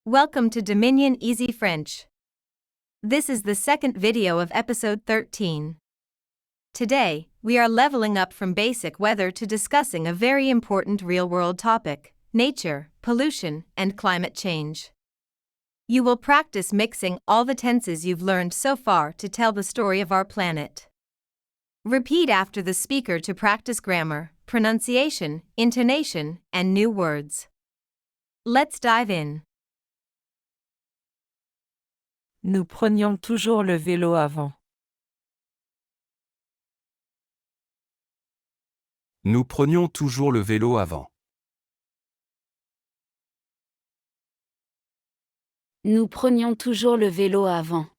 Welcome to Dominion Easy French. This is the second video of episode 13. Today, we are leveling up from basic weather to discussing a very important real-world topic: nature, pollution, and climate change. You will practice mixing all the tenses you've learned so far to tell the story of our planet. Repeat after the speaker to practice grammar, pronunciation, intonation, and new words. Let's dive in. Nous prenions toujours le vélo avant. Nous prenions toujours le vélo avant. Nous prenions toujours le vélo avant.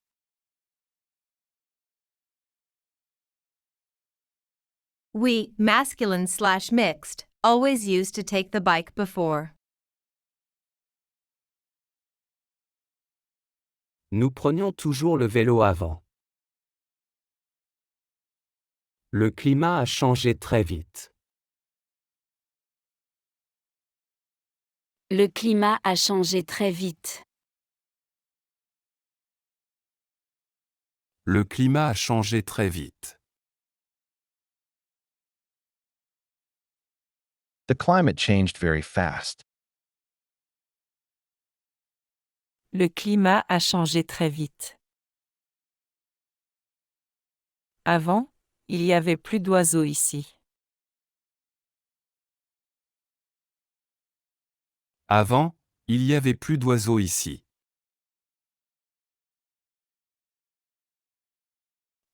We, masculine/mixed, always used to take the bike before. Nous prenions toujours le vélo avant. Le climat a changé très vite. Le climat a changé très vite. Le climat a changé très vite. The climate changed very fast. Le climat a changé très vite. Avant, il y avait plus d'oiseaux ici. Avant, il y avait plus d'oiseaux ici.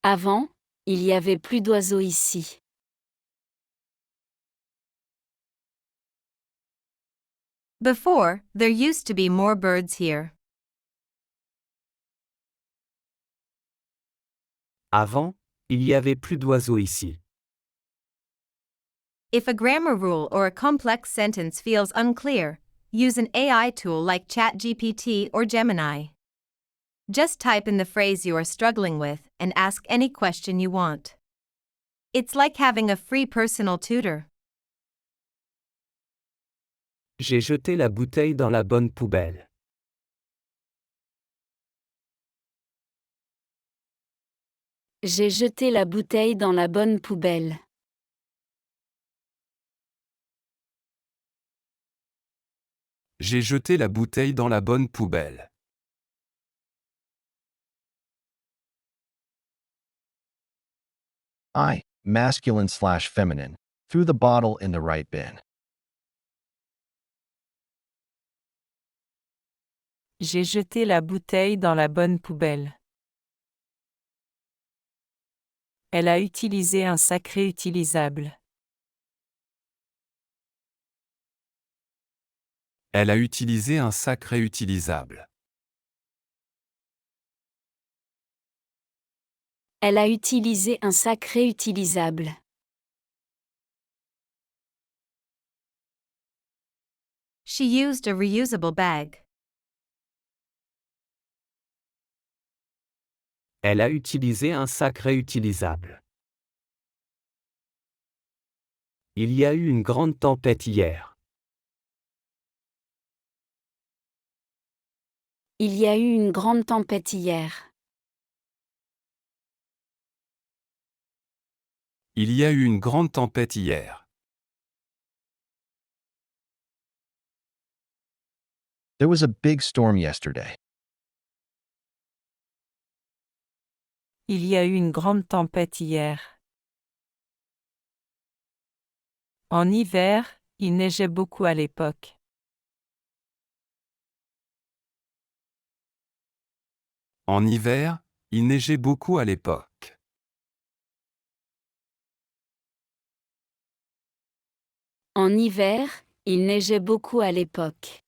Avant, il y avait plus d'oiseaux ici. Before, there used to be more birds here. Avant, il y avait plus d'oiseaux ici. If a grammar rule or a complex sentence feels unclear, use an AI tool like ChatGPT or Gemini. Just type in the phrase you are struggling with and ask any question you want. It's like having a free personal tutor. J'ai jeté la bouteille dans la bonne poubelle. J'ai jeté la bouteille dans la bonne poubelle. J'ai jeté la bouteille dans la bonne poubelle. I, masculine/feminine, threw the bottle in the right bin. J'ai jeté la bouteille dans la bonne poubelle. Elle a utilisé un sac réutilisable. Elle a utilisé un sac réutilisable. Elle a utilisé un sac réutilisable. She used a reusable bag. Elle a utilisé un sac réutilisable. Il y a eu une grande tempête hier. Il y a eu une grande tempête hier. Il y a eu une grande tempête hier. There was a big storm yesterday. Il y a eu une grande tempête hier. En hiver, il neigeait beaucoup à l'époque. En hiver, il neigeait beaucoup à l'époque. En hiver, il neigeait beaucoup à l'époque.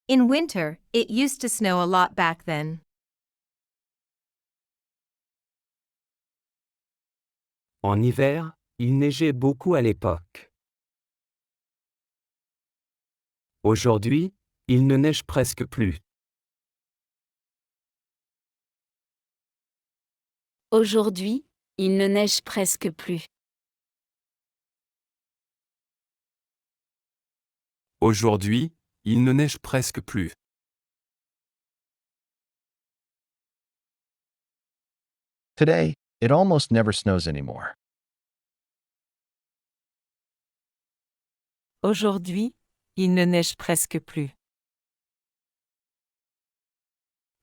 In winter, it used to snow a lot back then. En hiver, il neigeait beaucoup à l'époque. Aujourd'hui, il ne neige presque plus. Aujourd'hui, il ne neige presque plus. Aujourd'hui, il ne neige presque plus. Today, it almost never snows anymore. Aujourd'hui, il ne neige presque plus.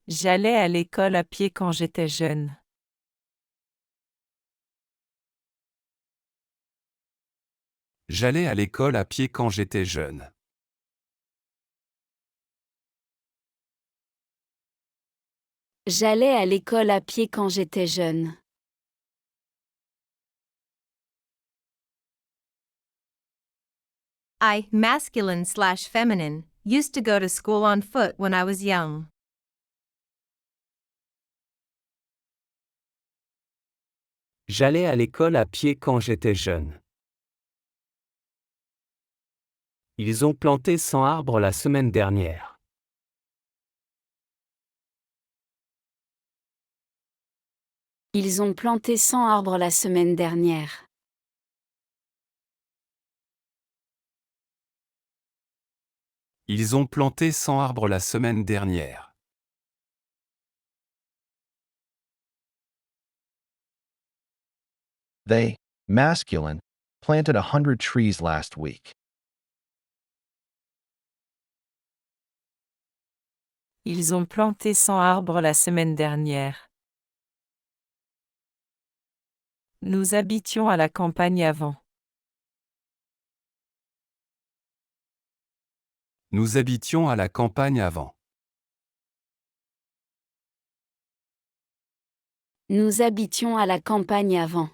J'allais à l'école à pied quand j'étais jeune. J'allais à l'école à pied quand j'étais jeune. J'allais à l'école à pied quand j'étais jeune. I, masculine slash feminine, used to go to school on foot when I was young. J'allais à l'école à pied quand j'étais jeune. Ils ont planté 100 arbres la semaine dernière. Ils ont planté 100 arbres la semaine dernière. Ils ont planté 100 arbres la semaine dernière. They, masculine, planted 100 trees last week. Ils ont planté 100 arbres la semaine dernière. Nous habitions à la campagne avant. Nous habitions à la campagne avant. Nous habitions à la campagne avant.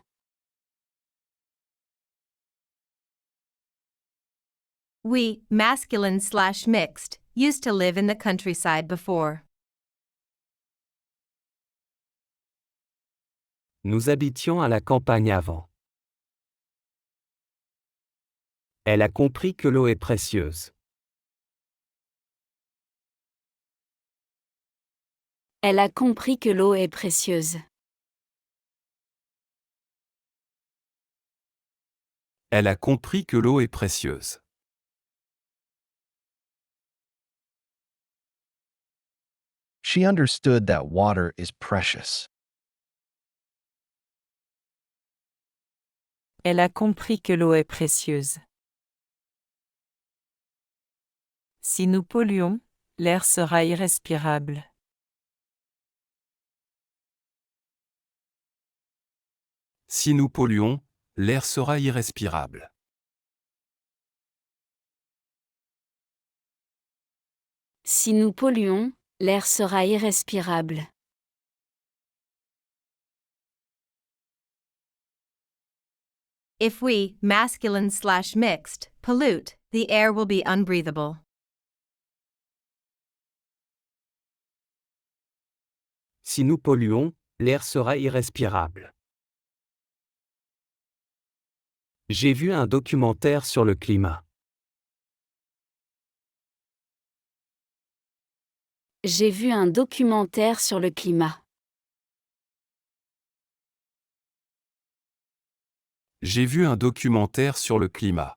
We, masculine slash mixed, used to live in the countryside before. Nous habitions à la campagne avant. Elle a compris que l'eau est précieuse. Elle a compris que l'eau est précieuse. Elle a compris que l'eau est précieuse. She understood that water is precious. Elle a compris que l'eau est précieuse. Si nous polluons, l'air sera irrespirable. Si nous polluons, l'air sera irrespirable. Si nous polluons, l'air sera irrespirable. If we, masculine slash mixed, pollute, the air will be unbreathable. Si nous polluons, l'air sera irrespirable. J'ai vu un documentaire sur le climat. J'ai vu un documentaire sur le climat. J'ai vu un documentaire sur le climat.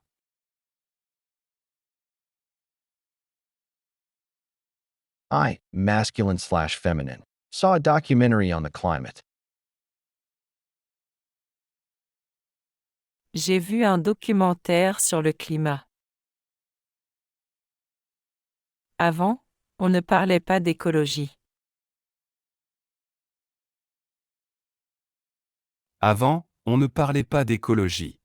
I, masculine slash feminine, saw a documentary on the climate. J'ai vu un documentaire sur le climat. Avant, on ne parlait pas d'écologie. Avant, on ne parlait pas d'écologie.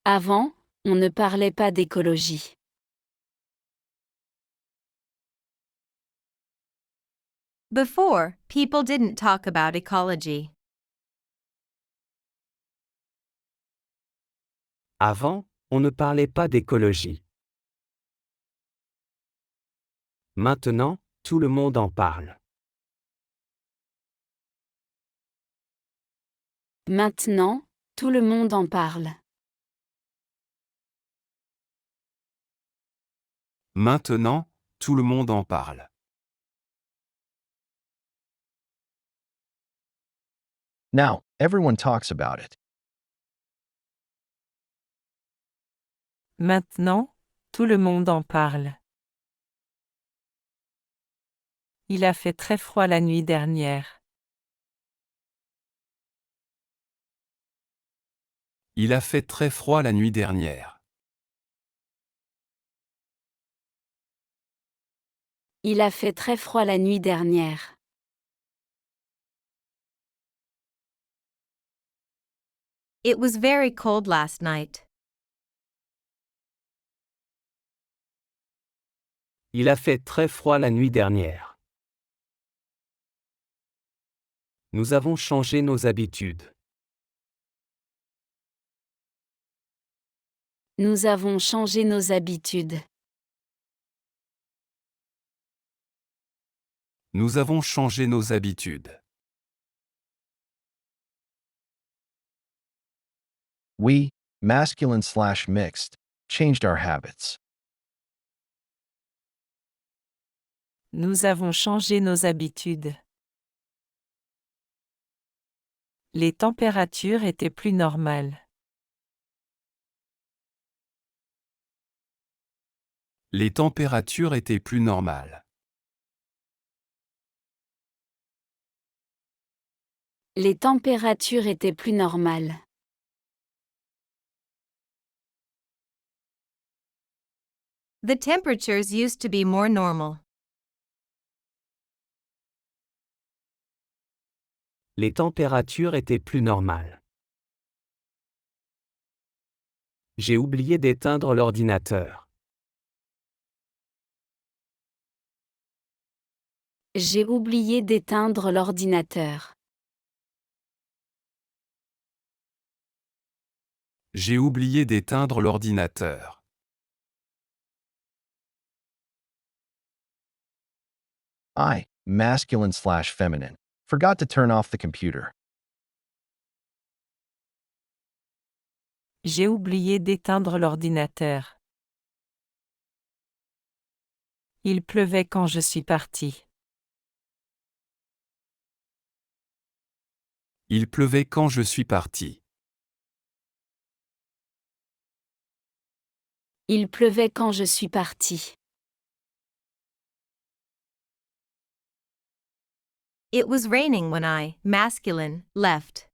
Avant, on ne parlait pas d'écologie. Before, people didn't talk about ecology. Avant, on ne parlait pas d'écologie. Maintenant, tout le monde en parle. Maintenant, tout le monde en parle. Maintenant, tout le monde en parle. Now, everyone talks about it. Maintenant, tout le monde en parle. Il a fait très froid la nuit dernière. Il a fait très froid la nuit dernière. Il a fait très froid la nuit dernière. It was very cold last night. Il a fait très froid la nuit dernière. Nous avons changé nos habitudes. Nous avons changé nos habitudes. Nous avons changé nos habitudes. We, masculine slash mixed, changed our habits. Nous avons changé nos habitudes. Les températures étaient plus normales. Les températures étaient plus normales. Les températures étaient plus normales. The temperatures used to be more normal. Les températures étaient plus normales. J'ai oublié d'éteindre l'ordinateur. J'ai oublié d'éteindre l'ordinateur. J'ai oublié d'éteindre l'ordinateur. I, masculine slash feminine, forgot to turn off the computer. J'ai oublié d'éteindre l'ordinateur. Il pleuvait quand je suis parti. Il pleuvait quand je suis parti. Il pleuvait quand je suis parti. It was raining when I, masculine, left.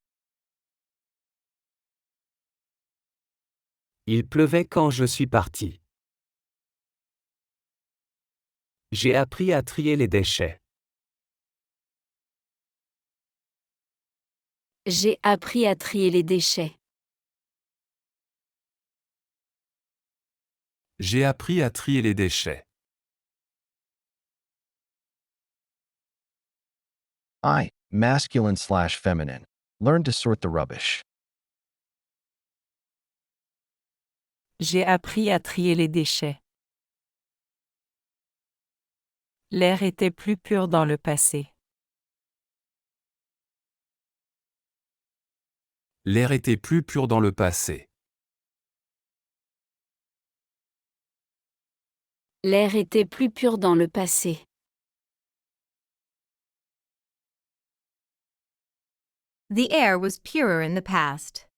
Il pleuvait quand je suis parti. J'ai appris à trier les déchets. J'ai appris à trier les déchets. J'ai appris à trier les déchets. I, masculine slash feminine, learned to sort the rubbish. J'ai appris à trier les déchets. L'air était plus pur dans le passé. L'air était plus pur dans le passé. L'air était plus pur dans le passé. The air was purer in the past.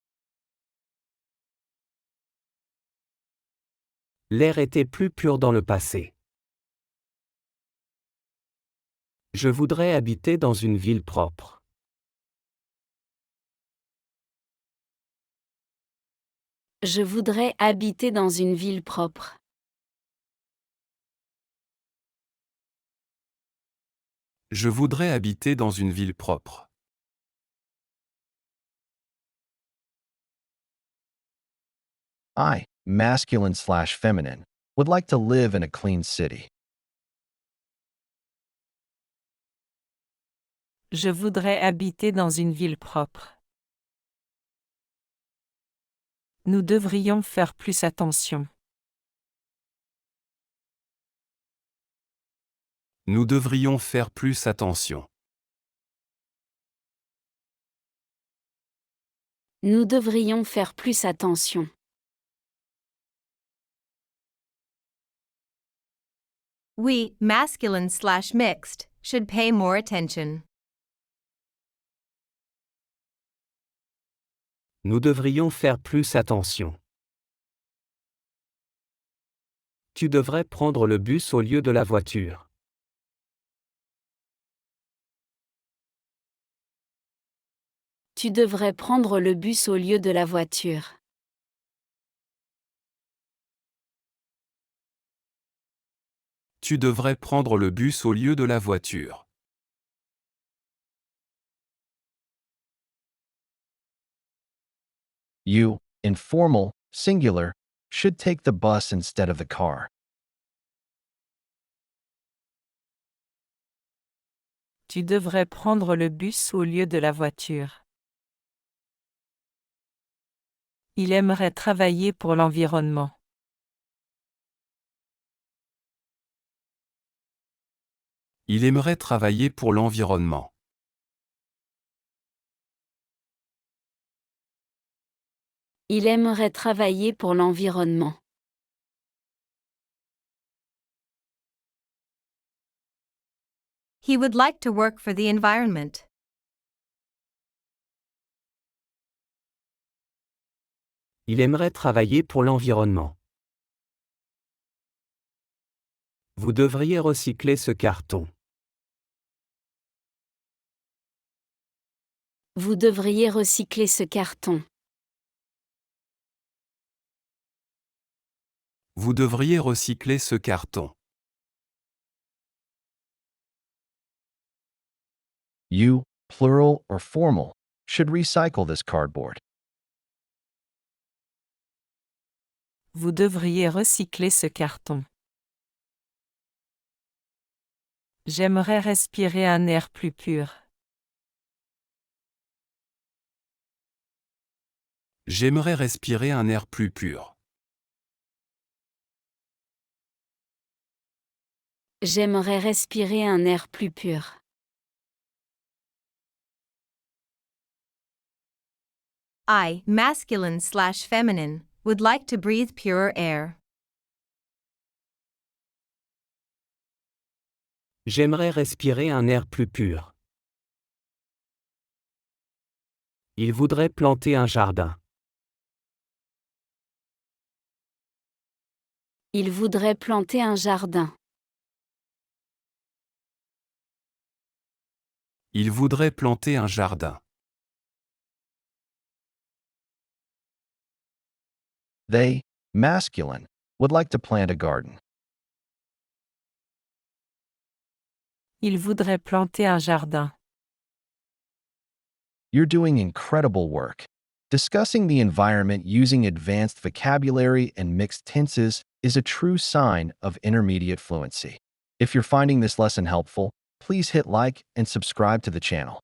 L'air était plus pur dans le passé. Je voudrais habiter dans une ville propre. Je voudrais habiter dans une ville propre. Je voudrais habiter dans une ville propre. I, masculine slash feminine, would like to live in a clean city. Je voudrais habiter dans une ville propre. Nous devrions faire plus attention. Nous devrions faire plus attention. Nous devrions faire plus attention. We, masculine slash mixed, should pay more attention. Nous devrions faire plus attention. Tu devrais prendre le bus au lieu de la voiture. Tu devrais prendre le bus au lieu de la voiture. Tu devrais prendre le bus au lieu de la voiture. You, informal, singular, should take the bus instead of the car. Tu devrais prendre le bus au lieu de la voiture. Il aimerait travailler pour l'environnement. Il aimerait travailler pour l'environnement. Il aimerait travailler pour l'environnement. He would like to work for the environment. Il aimerait travailler pour l'environnement. Vous devriez recycler ce carton. Vous devriez recycler ce carton. Vous devriez recycler ce carton. You, plural or formal, should recycle this cardboard. Vous devriez recycler ce carton. J'aimerais respirer un air plus pur. J'aimerais respirer un air plus pur. J'aimerais respirer un air plus pur. I, masculine/feminine, would like to breathe purer air. J'aimerais respirer un air plus pur. Il voudrait planter un jardin. Il voudrait planter un jardin. Il voudrait planter un jardin. They, masculine, would like to plant a garden. Il voudrait planter un jardin. You're doing incredible work. Discussing the environment using advanced vocabulary and mixed tenses is a true sign of intermediate fluency. If you're finding this lesson helpful, please hit like and subscribe to the channel.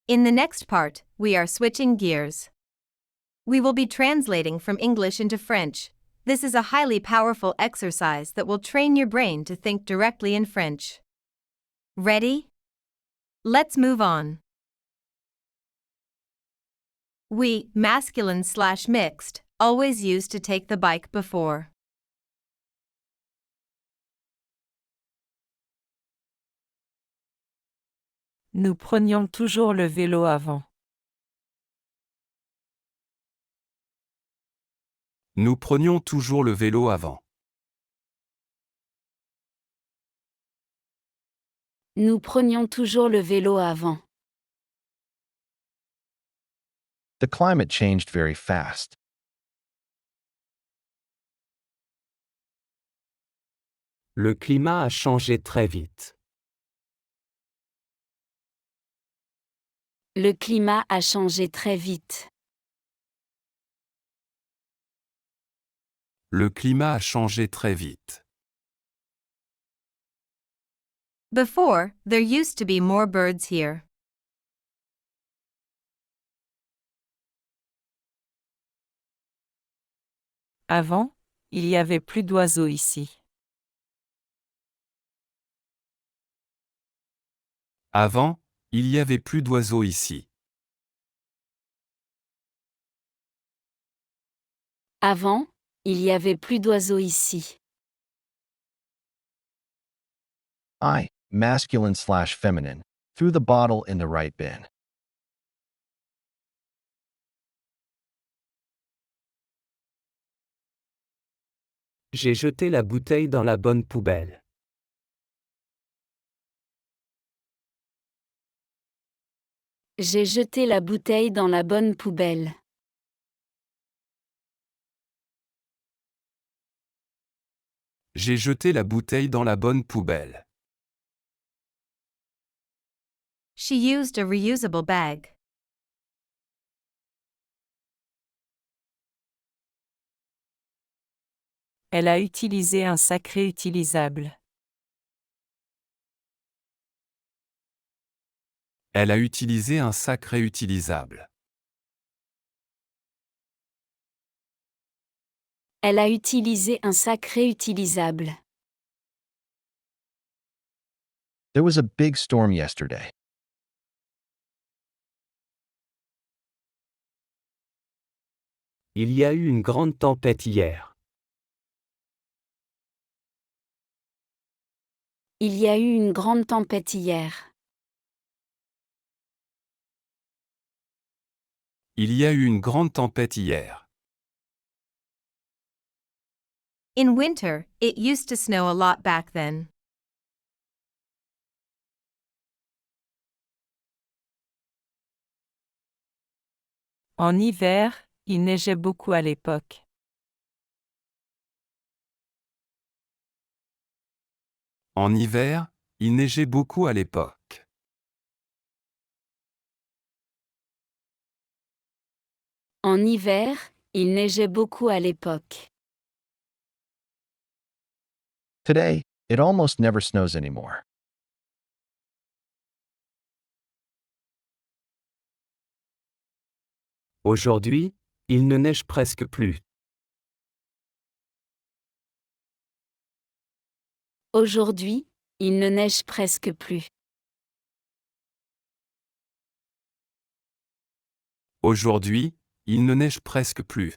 In the next part, we are switching gears. We will be translating from English into French. This is a highly powerful exercise that will train your brain to think directly in French. Ready? Let's move on. We, masculine/mixed, always use to take the bike before. Nous prenions toujours le vélo avant. Nous prenions toujours le vélo avant. Nous prenions toujours le vélo avant. The climate changed very fast. Le climat a changé très vite. Le climat a changé très vite. Le climat a changé très vite. Before, there used to be more birds here. Avant, il y avait plus d'oiseaux ici. Avant, il y avait plus d'oiseaux ici. Avant, il y avait plus d'oiseaux ici. I, masculine/feminine, threw the bottle in the right bin. J'ai jeté la bouteille dans la bonne poubelle. J'ai jeté la bouteille dans la bonne poubelle. J'ai jeté la bouteille dans la bonne poubelle. She used a reusable bag. Elle a utilisé un sac réutilisable. Elle a utilisé un sac réutilisable. Elle a utilisé un sac réutilisable. There was a big storm yesterday. Il y a eu une grande tempête hier. Il y a eu une grande tempête hier. Il y a eu une grande tempête hier. In winter, it used to snow a lot back then. En hiver, il neigeait beaucoup à l'époque. En hiver, il neigeait beaucoup à l'époque. En hiver, il neigeait beaucoup à l'époque. Today, it almost never snows anymore. Aujourd'hui, il ne neige presque plus. Aujourd'hui, il ne neige presque plus. Aujourd'hui, il ne neige presque plus.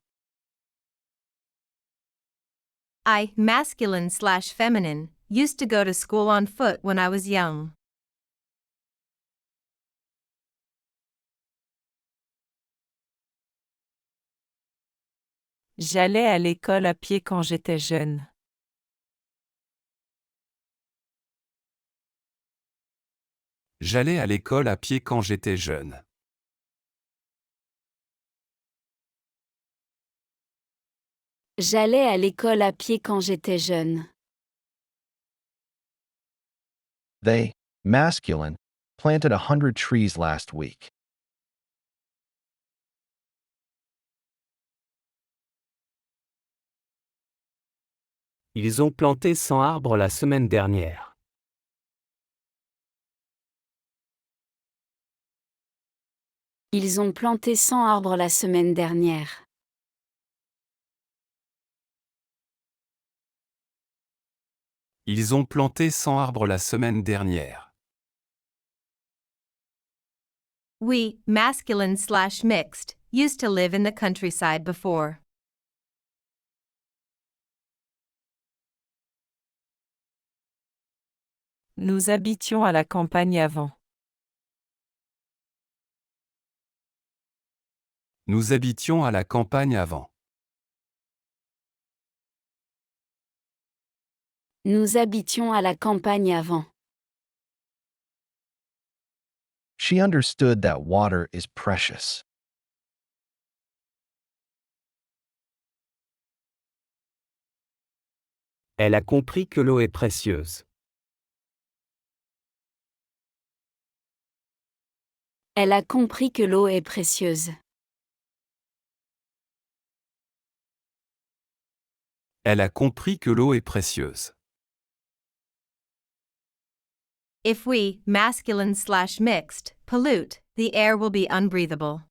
I, masculine/feminine, used to go to school on foot when I was young. J'allais à l'école à pied quand j'étais jeune. J'allais à l'école à pied quand j'étais jeune. J'allais à l'école à pied quand j'étais jeune. They, masculine, planted 100 trees last week. Ils ont planté 100 arbres la semaine dernière. Ils ont planté 100 arbres la semaine dernière. Ils ont planté 100 arbres la semaine dernière. We, masculine/mixed, used to live in the countryside before. Nous habitions à la campagne avant. Nous habitions à la campagne avant. Nous habitions à la campagne avant. She understood that water is precious. Elle a compris que l'eau est précieuse. Elle a compris que l'eau est précieuse. Elle a compris que l'eau est précieuse. If we, masculine/mixed, pollute, the air will be unbreathable.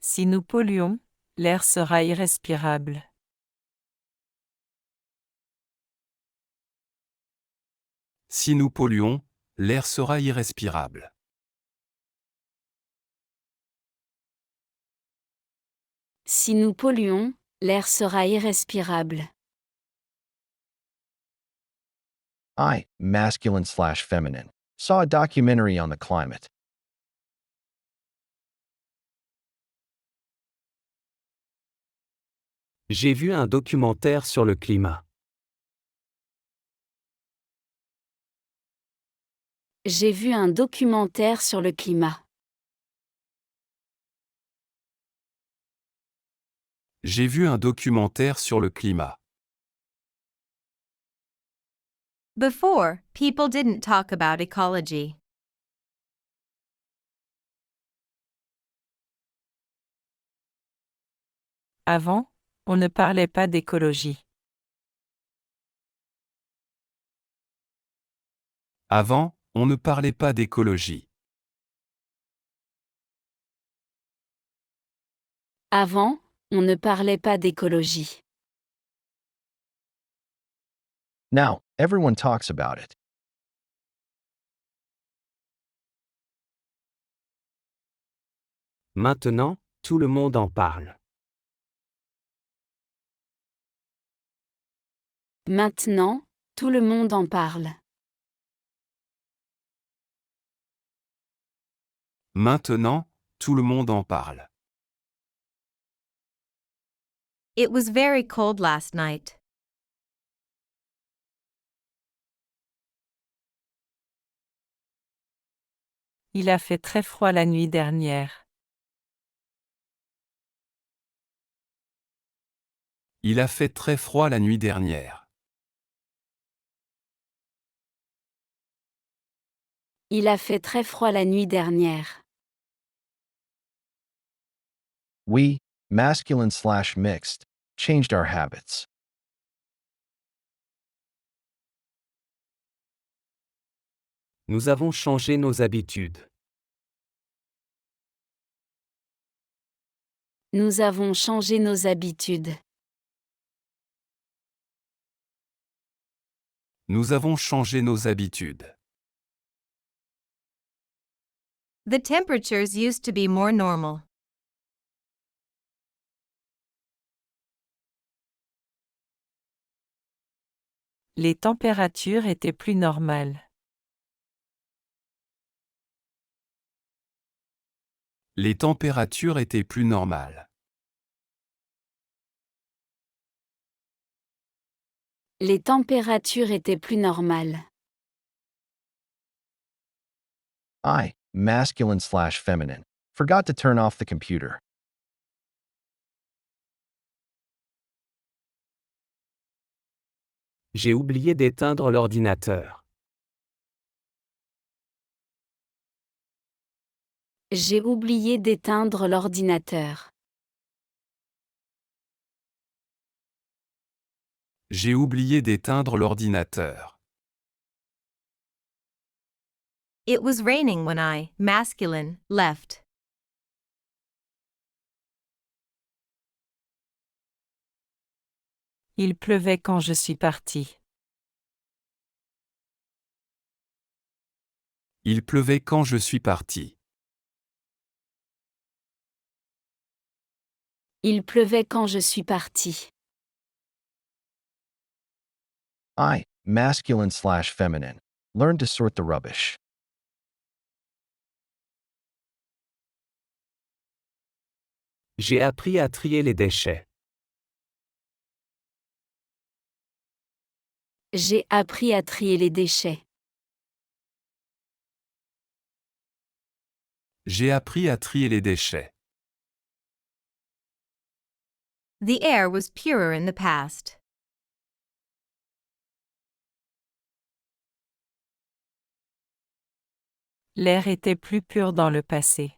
Si nous polluons, l'air sera irrespirable. Si nous polluons, l'air sera irrespirable. Si nous polluons, l'air sera irrespirable. I, masculine/feminine, saw a documentary on the climate. J'ai vu un documentaire sur le climat. J'ai vu un documentaire sur le climat. J'ai vu un documentaire sur le climat. Before, people didn't talk about ecology. Avant, on ne parlait pas d'écologie. Avant, on ne parlait pas d'écologie. Avant, on ne parlait pas d'écologie. Now, everyone talks about it. Maintenant, tout le monde en parle. Maintenant, tout le monde en parle. Maintenant, tout le monde en parle. It was very cold last night. Il a fait très froid la nuit dernière. Il a fait très froid la nuit dernière. Il a fait très froid la nuit dernière. We, masculine/mixed, changed our habits. Nous avons changé nos habitudes. Nous avons changé nos habitudes. Nous avons changé nos habitudes. The temperatures used to be more normal. Les températures étaient plus normales. Les températures étaient plus normales. Les températures étaient plus normales. I, masculine/feminine, forgot to turn off the computer. J'ai oublié d'éteindre l'ordinateur. J'ai oublié d'éteindre l'ordinateur. J'ai oublié d'éteindre l'ordinateur. It was raining when I, masculine, left. Il pleuvait quand je suis parti. Il pleuvait quand je suis parti. Il pleuvait quand je suis parti. I, masculine/feminine, learned to sort the rubbish. J'ai appris à trier les déchets. J'ai appris à trier les déchets. J'ai appris à trier les déchets. The air was purer in the past. L'air était plus pur dans le passé.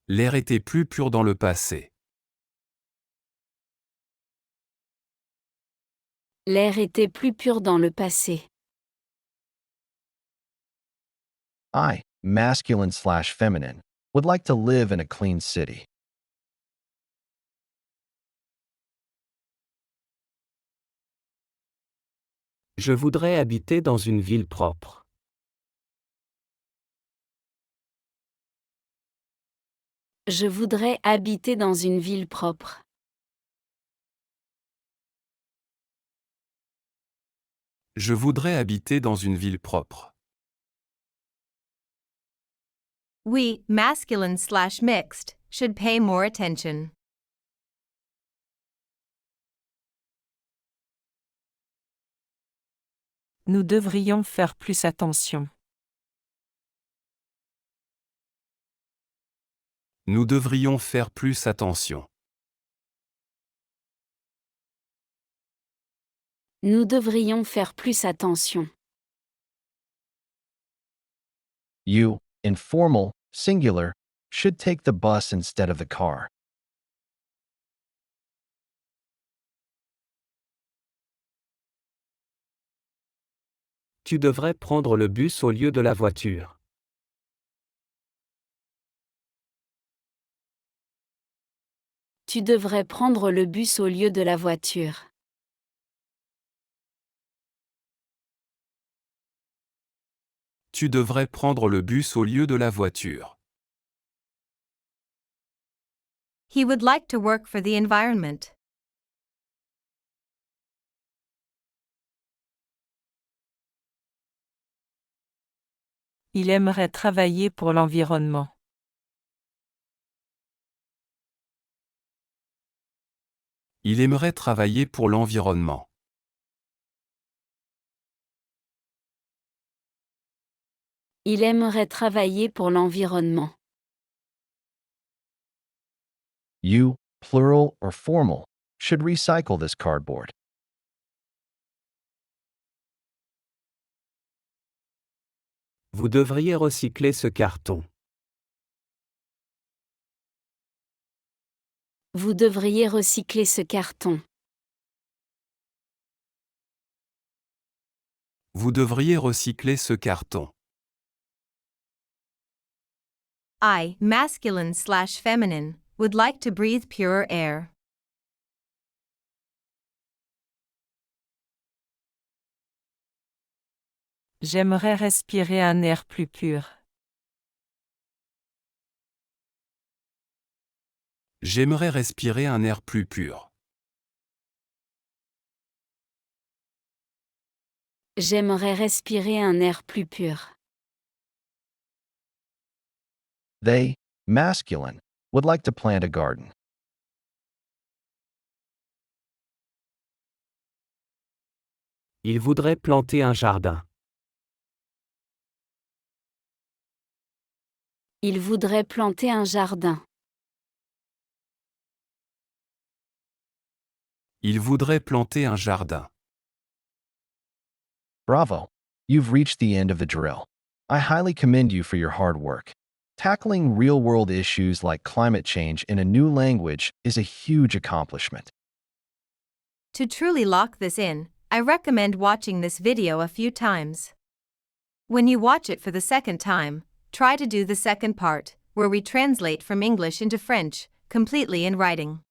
L'air était plus pur dans le passé. L'air était plus pur dans le passé. I, masculine/feminine, would like to live in a clean city. Je voudrais habiter dans une ville propre. Je voudrais habiter dans une ville propre. Je voudrais habiter dans une ville propre. We, masculine/mixed, should pay more attention. Nous devrions faire plus attention. Nous devrions faire plus attention. Nous devrions faire plus attention. You, informal, singular, should take the bus instead of the car. Tu devrais prendre le bus au lieu de la voiture. Tu devrais prendre le bus au lieu de la voiture. Tu devrais prendre le bus au lieu de la voiture. He would like to work for the environment. Il aimerait travailler pour l'environnement. Il aimerait travailler pour l'environnement. Il aimerait travailler pour l'environnement. You, plural or formal, should recycle this cardboard. Vous devriez recycler ce carton. Vous devriez recycler ce carton. Vous devriez recycler ce carton. I, masculine/feminine, would like to breathe purer air. J'aimerais respirer un air plus pur. J'aimerais respirer un air plus pur. J'aimerais respirer un air plus pur. They, masculine, would like to plant a garden. Il voudrait planter un jardin. Il voudrait planter un jardin. Il voudrait planter un jardin. Bravo! You've reached the end of the drill. I highly commend you for your hard work. Tackling real-world issues like climate change in a new language is a huge accomplishment. To truly lock this in, I recommend watching this video a few times. When you watch it for the second time, try to do the second part, where we translate from English into French, completely in writing.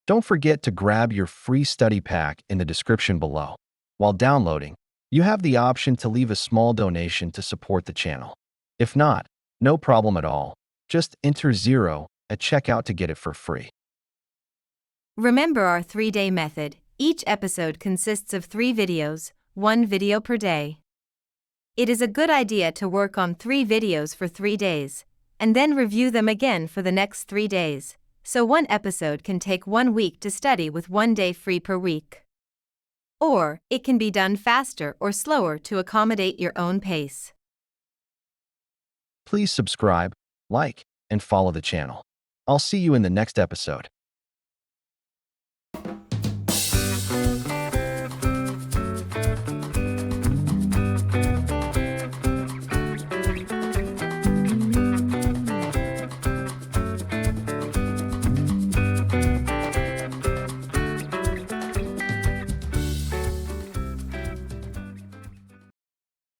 Don't forget to grab your free study pack in the description below. While downloading, you have the option to leave a small donation to support the channel. If not, no problem at all. Just enter 0 at checkout to get it for free. Remember our 3-day method. Each episode consists of 3 videos, 1 video per day. It is a good idea to work on 3 videos for 3 days, and then review them again for the next 3 days, so one episode can take 1 week to study with 1 day free per week. Or, it can be done faster or slower to accommodate your own pace. Please subscribe, like, and follow the channel. I'll see you in the next episode.